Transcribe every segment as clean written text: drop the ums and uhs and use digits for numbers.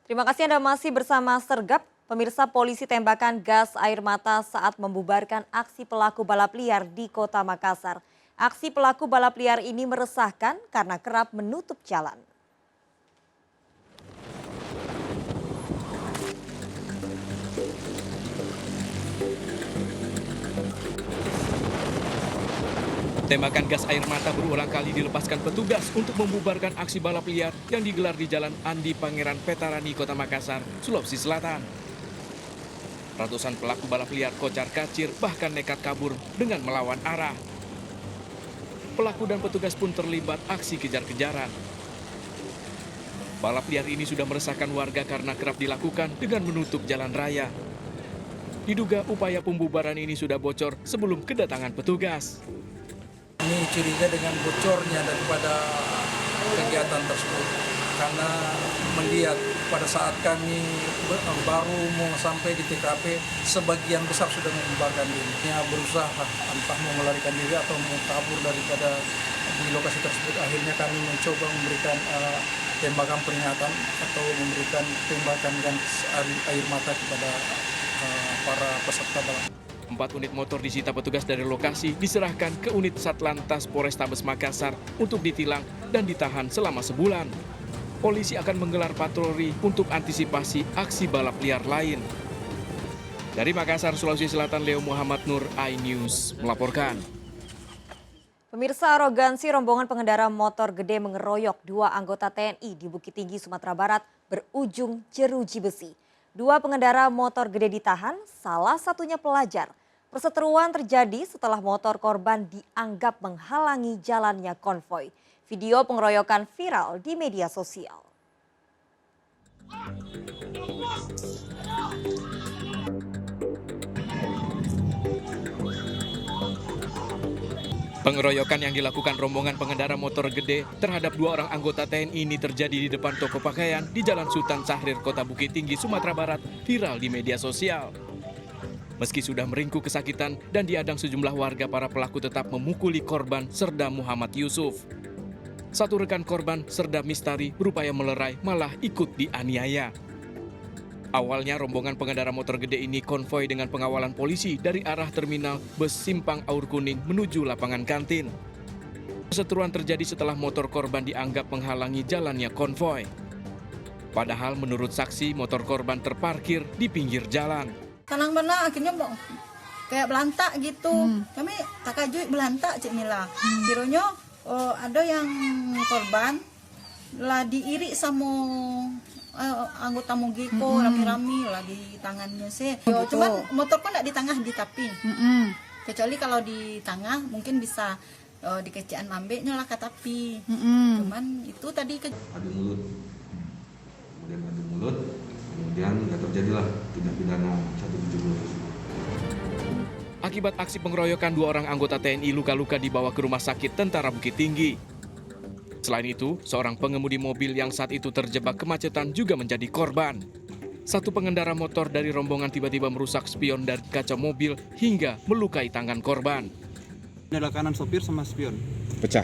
Terima kasih Anda masih bersama Sergap. Pemirsa, polisi tembakan gas air mata saat membubarkan aksi pelaku balap liar di Kota Makassar. Aksi pelaku balap liar ini meresahkan karena kerap menutup jalan. Tembakan gas air mata berulang kali dilepaskan petugas untuk membubarkan aksi balap liar yang digelar di Jalan Andi Pangeran Petarani, Kota Makassar, Sulawesi Selatan. Ratusan pelaku balap liar kocar-kacir bahkan nekat kabur dengan melawan arah. Pelaku dan petugas pun terlibat aksi kejar-kejaran. Balap liar ini sudah meresahkan warga karena kerap dilakukan dengan menutup jalan raya. Diduga upaya pembubaran ini sudah bocor sebelum kedatangan petugas. Ini curiga dengan bocornya daripada kegiatan tersebut karena melihat pada saat kami baru mau sampai di TKP sebagian besar sudah membubarkan diri. Berusaha entah mau melarikan diri atau mau kabur daripada di lokasi tersebut. Akhirnya kami mencoba memberikan tembakan peringatan atau memberikan tembakan gas air mata kepada para peserta balap. 4 unit motor disita petugas dari lokasi diserahkan ke unit Satlantas Polrestabes Makassar untuk ditilang dan ditahan selama sebulan. Polisi akan menggelar patroli untuk antisipasi aksi balap liar lain. Dari Makassar, Sulawesi Selatan, Leo Muhammad Nur, iNews melaporkan. Pemirsa, arogansi rombongan pengendara motor gede mengeroyok 2 anggota TNI di Bukit Tinggi, Sumatera Barat berujung jeruji besi. 2 pengendara motor gede ditahan, salah satunya pelajar. Perseteruan terjadi setelah motor korban dianggap menghalangi jalannya konvoi. Video pengeroyokan viral di media sosial. Pengeroyokan yang dilakukan rombongan pengendara motor gede terhadap 2 orang anggota TNI ini terjadi di depan toko pakaian di Jalan Sultan Syahrir, Kota Bukit Tinggi, Sumatera Barat, viral di media sosial. Meski sudah meringkuk kesakitan dan diadang sejumlah warga, para pelaku tetap memukuli korban Serda Muhammad Yusuf. Satu rekan korban, Serda Mistari, berupaya melerai malah ikut dianiaya. Awalnya rombongan pengendara motor gede ini konvoi dengan pengawalan polisi dari arah terminal bus Simpang Aur Kuning menuju lapangan kantin. Perseteruan terjadi setelah motor korban dianggap menghalangi jalannya konvoi. Padahal menurut saksi motor korban terparkir di pinggir jalan. Tenang benar akhirnya kayak belantak gitu. Kami takajui belantak Cik Mila. Kiranya ada yang korban lah diiri sama anggota Mugiko rame-rame lah di tangannya sih. Cuman motor kok nggak di tengah di tapi. Kecuali kalau di tengah mungkin bisa dikecian mambeknya lah ke tapi. Cuman itu tadi adu mulut. Kemudian adu mulut, kemudian nggak terjadilah tindak pidana 170 tersebut. Akibat aksi pengeroyokan 2 orang anggota TNI luka-luka dibawa ke Rumah Sakit Tentara Bukit Tinggi. Selain itu, seorang pengemudi mobil yang saat itu terjebak kemacetan juga menjadi korban. Satu pengendara motor dari rombongan tiba-tiba merusak spion dari kaca mobil hingga melukai tangan korban. Ini adalah kanan sopir sama spion. Pecah.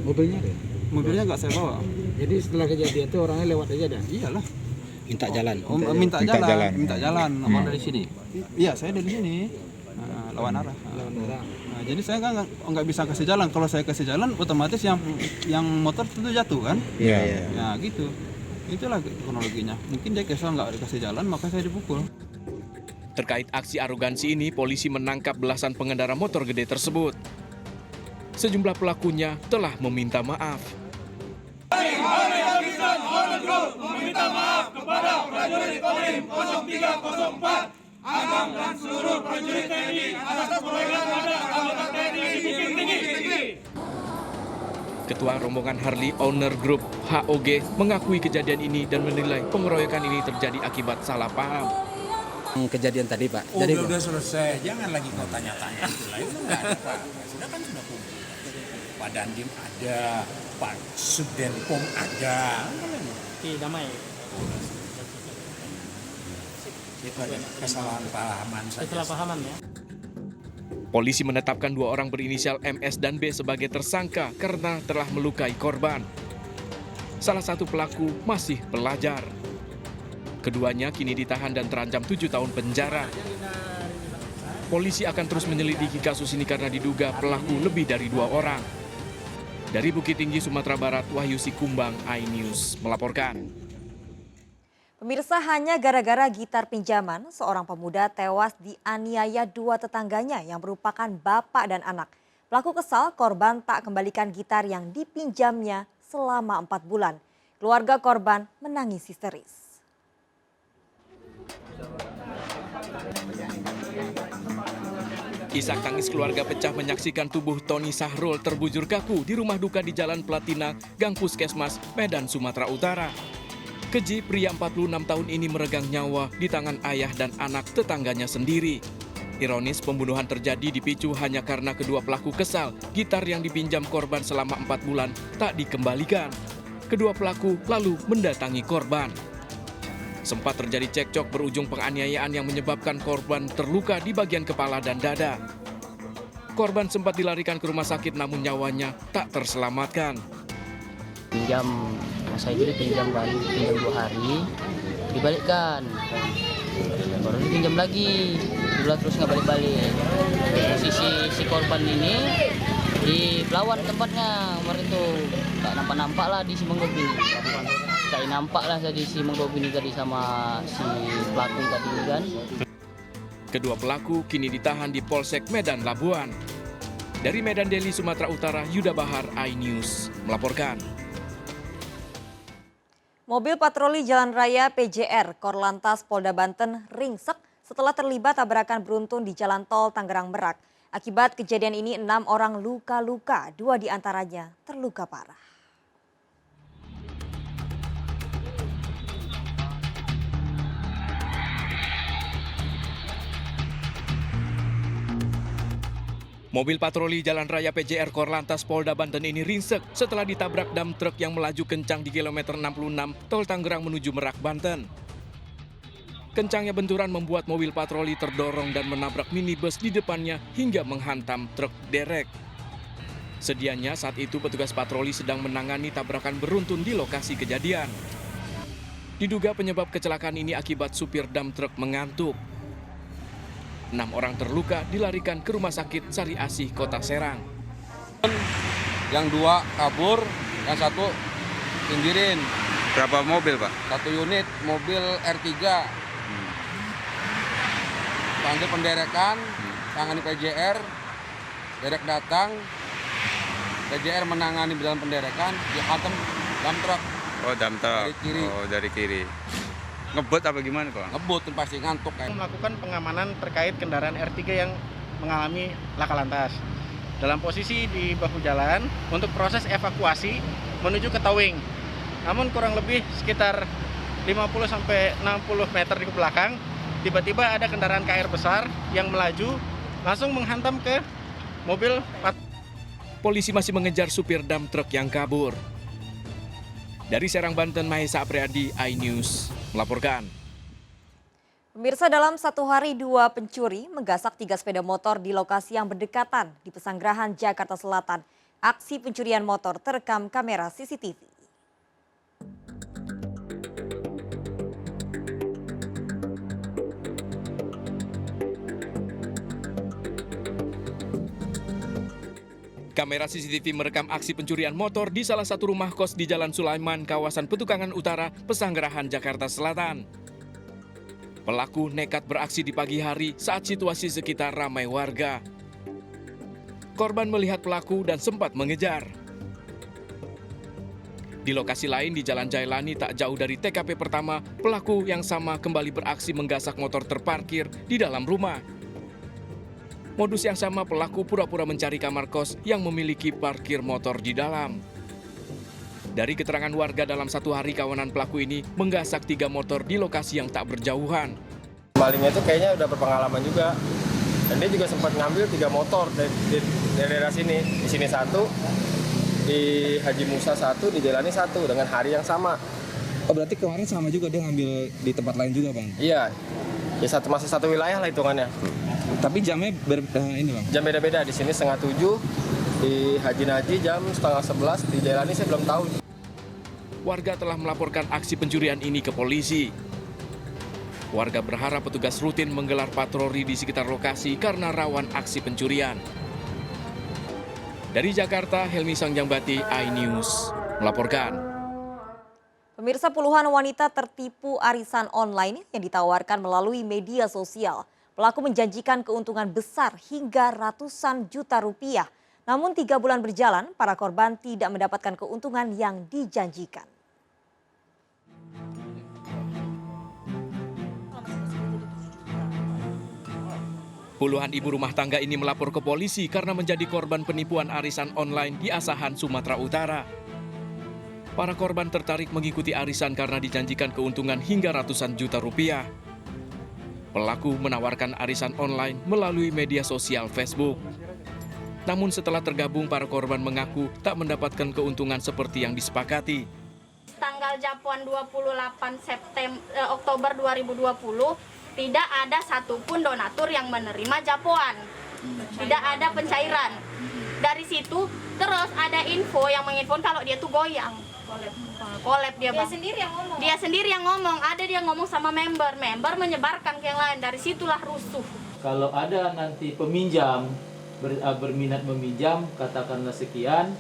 Mobilnya deh? Mobilnya nggak saya bawa. Jadi setelah kejadian itu orangnya lewat aja dah? Iyalah. Minta jalan? Minta jalan. Abang dari sini? Iya, saya dari sini. Lawan arah. Nah, jadi saya nggak bisa kasih jalan. Kalau saya kasih jalan, otomatis yang motor itu jatuh kan? Iya. Ya gitu. Itulah kronologinya. Mungkin dia kesal nggak dikasih jalan, maka saya dipukul. Terkait aksi arogansi ini, polisi menangkap belasan pengendara motor gede tersebut. Sejumlah pelakunya telah meminta maaf. Meminta maaf kepada prajurit Kodim 0304 Agam dan seluruh prajurit TNI atas pengeroyokan terhadap anggota TNI di Bukit Tinggi. Ketua rombongan Harley Owner Group HOG mengakui kejadian ini dan menilai pengeroyokan ini terjadi akibat salah paham. Kejadian tadi Pak. Jadi udah selesai, jangan lagi kau tanya-tanya. Itu nggak ada Pak. Sudah kan sudah kumpul. Pak Dandim ada, Pak Subdenpom ada. Damai. Itu aja kesalahan pahaman saja. Kesalahpahaman ya. Polisi menetapkan 2 orang berinisial MS dan B sebagai tersangka karena telah melukai korban. Salah satu pelaku masih pelajar. Keduanya kini ditahan dan terancam 7 tahun penjara. Polisi akan terus menyelidiki kasus ini karena diduga pelaku lebih dari 2 orang. Dari Bukit Tinggi, Sumatera Barat, Wahyu Sikumbang, iNews melaporkan. Pemirsa, hanya gara-gara gitar pinjaman, seorang pemuda tewas dianiaya 2 tetangganya yang merupakan bapak dan anak. Pelaku kesal korban tak kembalikan gitar yang dipinjamnya selama 4 bulan. Keluarga korban menangis histeris. Isak tangis keluarga pecah menyaksikan tubuh Tony Sahrul terbujur kaku di rumah duka di Jalan Platina, Gang Puskesmas, Medan, Sumatera Utara. Keji pria 46 tahun ini meregang nyawa di tangan ayah dan anak tetangganya sendiri. Ironis, pembunuhan terjadi dipicu hanya karena kedua pelaku kesal gitar yang dipinjam korban selama 4 bulan tak dikembalikan. Kedua pelaku lalu mendatangi korban. Sempat terjadi cekcok berujung penganiayaan yang menyebabkan korban terluka di bagian kepala dan dada. Korban sempat dilarikan ke rumah sakit namun nyawanya tak terselamatkan. Pinjam, saya itu pinjam 2 hari, dibalikkan. Baru dipinjam lagi, terus nggak balik-balik. Posisi si korban ini di Pelawan tempatnya kemarin tuh, tak nampak-nampak lah di Simeng Dobin. Tak nampak lah di Simeng Dobin tadi sama si pelaku tadi kan. Kedua pelaku kini ditahan di Polsek Medan Labuan. Dari Medan Deli, Sumatera Utara, Yuda Bahar, iNews melaporkan. Mobil patroli Jalan Raya PJR Korlantas Polda Banten ringsek setelah terlibat tabrakan beruntun di Jalan Tol Tangerang Merak. Akibat kejadian ini 6 orang luka-luka, 2 diantaranya terluka parah. Mobil patroli Jalan Raya PJR Korlantas Polda Banten ini ringsek setelah ditabrak dam truk yang melaju kencang di kilometer 66 Tol Tangerang menuju Merak, Banten. Kencangnya benturan membuat mobil patroli terdorong dan menabrak minibus di depannya hingga menghantam truk derek. Sedianya saat itu petugas patroli sedang menangani tabrakan beruntun di lokasi kejadian. Diduga penyebab kecelakaan ini akibat supir dam truk mengantuk. 6 orang terluka dilarikan ke Rumah Sakit Sari Asih, Kota Serang. Yang 2 kabur, yang 1 pinggirin. Berapa mobil, Pak? 1 unit mobil R3. Panggil penderekan, tangani PJR, derek datang, PJR menangani dalam penderekan, dihantam dam truk. Oh, dam truk. Dari kiri. Oh, dari kiri. Ngebut apa gimana, Pak? Ngebut, pasti ngantuk. Melakukan pengamanan terkait kendaraan R3 yang mengalami laka lantas. Dalam posisi di bahu jalan untuk proses evakuasi menuju ke towing. Namun kurang lebih sekitar 50-60 meter di belakang, tiba-tiba ada kendaraan KR besar yang melaju langsung menghantam ke mobil. Polisi masih mengejar supir dam truk yang kabur. Dari Serang, Banten, Mahesa Apriyadi, iNews melaporkan. Pemirsa, dalam 1 hari 2 pencuri menggasak 3 sepeda motor di lokasi yang berdekatan di Pesanggerahan, Jakarta Selatan. Aksi pencurian motor terekam kamera CCTV. Kamera CCTV merekam aksi pencurian motor di salah satu rumah kos di Jalan Sulaiman, kawasan Petukangan Utara, Pesanggerahan, Jakarta Selatan. Pelaku nekat beraksi di pagi hari saat situasi sekitar ramai warga. Korban melihat pelaku dan sempat mengejar. Di lokasi lain di Jalan Jailani tak jauh dari TKP pertama, pelaku yang sama kembali beraksi menggasak motor terparkir di dalam rumah. Modus yang sama, pelaku pura-pura mencari kamar kos yang memiliki parkir motor di dalam. Dari keterangan warga, dalam 1 hari kawanan pelaku ini menggasak 3 motor di lokasi yang tak berjauhan. Malingnya itu kayaknya udah berpengalaman juga. Dan dia juga sempat ngambil 3 motor dari daerah sini. Di sini 1, di Haji Musa 1, di Jailani 1 dengan hari yang sama. Oh, berarti kemarin sama juga dia ngambil di tempat lain juga, Bang? Iya. Ya masih satu wilayah lah hitungannya. Tapi jamnya ini, Bang? Jam beda-beda. Di sini 6:30, di Haji Naji jam 10:30, di Jailani saya belum tahu. Warga telah melaporkan aksi pencurian ini ke polisi. Warga berharap petugas rutin menggelar patroli di sekitar lokasi karena rawan aksi pencurian. Dari Jakarta, Helmi Sangjambati, iNews melaporkan. Pemirsa, puluhan wanita tertipu arisan online yang ditawarkan melalui media sosial. Pelaku menjanjikan keuntungan besar hingga ratusan juta rupiah. Namun 3 bulan berjalan, para korban tidak mendapatkan keuntungan yang dijanjikan. Puluhan ibu rumah tangga ini melapor ke polisi karena menjadi korban penipuan arisan online di Asahan, Sumatera Utara. Para korban tertarik mengikuti arisan karena dijanjikan keuntungan hingga ratusan juta rupiah. Pelaku menawarkan arisan online melalui media sosial Facebook. Namun setelah tergabung, para korban mengaku tak mendapatkan keuntungan seperti yang disepakati. Tanggal japuan 28 Oktober 2020, tidak ada satupun donatur yang menerima japuan. Tidak ada pencairan. Dari situ terus ada info yang menginfon kalau dia tuh goyang. Kolab dia, Bang. Dia sendiri yang ngomong. Ada dia ngomong sama member menyebarkan ke yang lain. Dari situlah rusuh. Kalau ada nanti peminjam berminat meminjam, katakanlah sekian,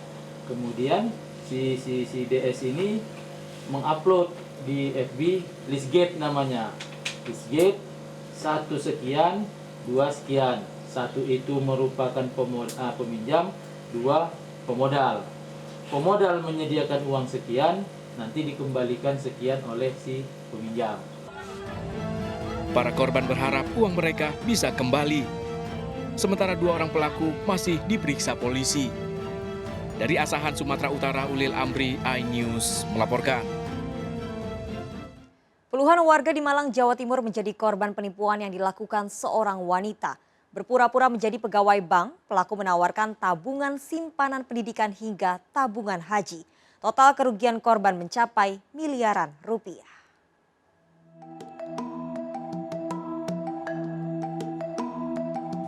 kemudian si DS ini mengupload di FB listgate namanya. Listgate 1 sekian, 2 sekian. 1 itu merupakan peminjam, 2 pemodal. Pemodal menyediakan uang sekian, nanti dikembalikan sekian oleh si peminjam. Para korban berharap uang mereka bisa kembali. Sementara 2 orang pelaku masih diperiksa polisi. Dari Asahan, Sumatera Utara, Ulil Amri, iNews melaporkan. Puluhan warga di Malang, Jawa Timur menjadi korban penipuan yang dilakukan seorang wanita. Berpura-pura menjadi pegawai bank, pelaku menawarkan tabungan simpanan pendidikan hingga tabungan haji. Total kerugian korban mencapai miliaran rupiah.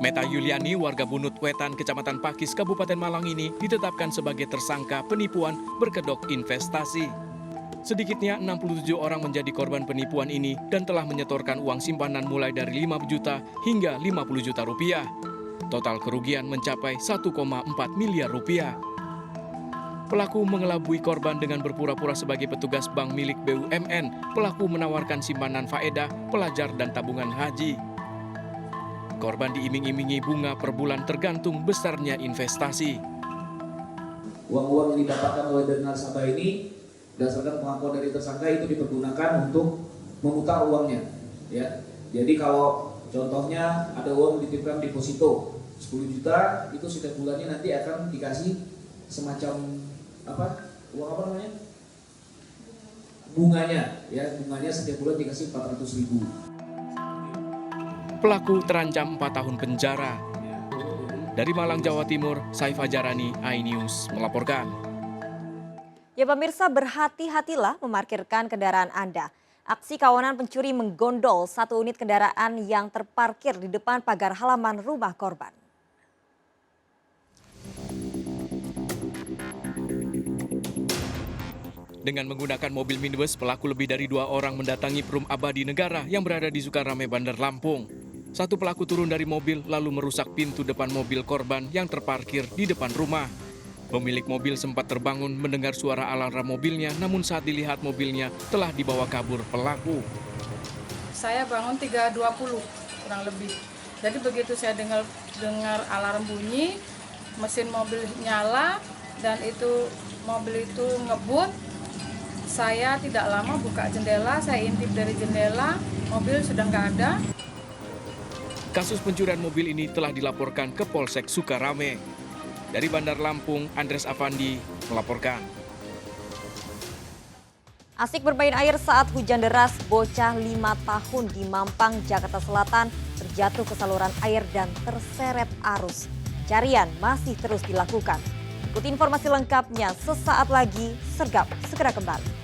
Meta Yuliani, warga Bunut Wetan, Kecamatan Pakis, Kabupaten Malang ini ditetapkan sebagai tersangka penipuan berkedok investasi. Sedikitnya 67 orang menjadi korban penipuan ini dan telah menyetorkan uang simpanan mulai dari 5 juta hingga 50 juta rupiah. Total kerugian mencapai 1,4 miliar rupiah. Pelaku mengelabui korban dengan berpura-pura sebagai petugas bank milik BUMN. Pelaku menawarkan simpanan faedah, pelajar dan tabungan haji. Korban diiming-imingi bunga per bulan tergantung besarnya investasi. Uang-uang yang didapatkan oleh nasabah ini berdasarkan pengakuan dari tersangka itu dipergunakan untuk memutar uangnya, ya. Jadi kalau contohnya ada uang dititipkan deposito 10 juta, itu setiap bulannya nanti akan dikasih semacam uang apa namanya? Bunganya, ya, bunganya setiap bulan dikasih 400.000. Pelaku terancam 4 tahun penjara. Dari Malang, Jawa Timur, Saif Fajarani, iNews melaporkan. Ya pemirsa, berhati-hatilah memarkirkan kendaraan Anda. Aksi kawanan pencuri menggondol 1 unit kendaraan yang terparkir di depan pagar halaman rumah korban. Dengan menggunakan mobil minibus, pelaku lebih dari 2 orang mendatangi Perum Abadi Negara yang berada di Sukarame, Bandar Lampung. 1 pelaku turun dari mobil lalu merusak pintu depan mobil korban yang terparkir di depan rumah. Pemilik mobil sempat terbangun mendengar suara alarm mobilnya, namun saat dilihat mobilnya telah dibawa kabur pelaku. Saya bangun 3.20 kurang lebih. Jadi begitu saya dengar alarm bunyi, mesin mobil nyala dan itu mobil itu ngebut. Saya tidak lama buka jendela, saya intip dari jendela, mobil sudah nggak ada. Kasus pencurian mobil ini telah dilaporkan ke Polsek Sukarame. Dari Bandar Lampung, Andres Avandi melaporkan. Asik bermain air saat hujan deras, bocah 5 tahun di Mampang, Jakarta Selatan terjatuh ke saluran air dan terseret arus. Pencarian masih terus dilakukan. Ikuti informasi lengkapnya sesaat lagi, Sergap segera kembali.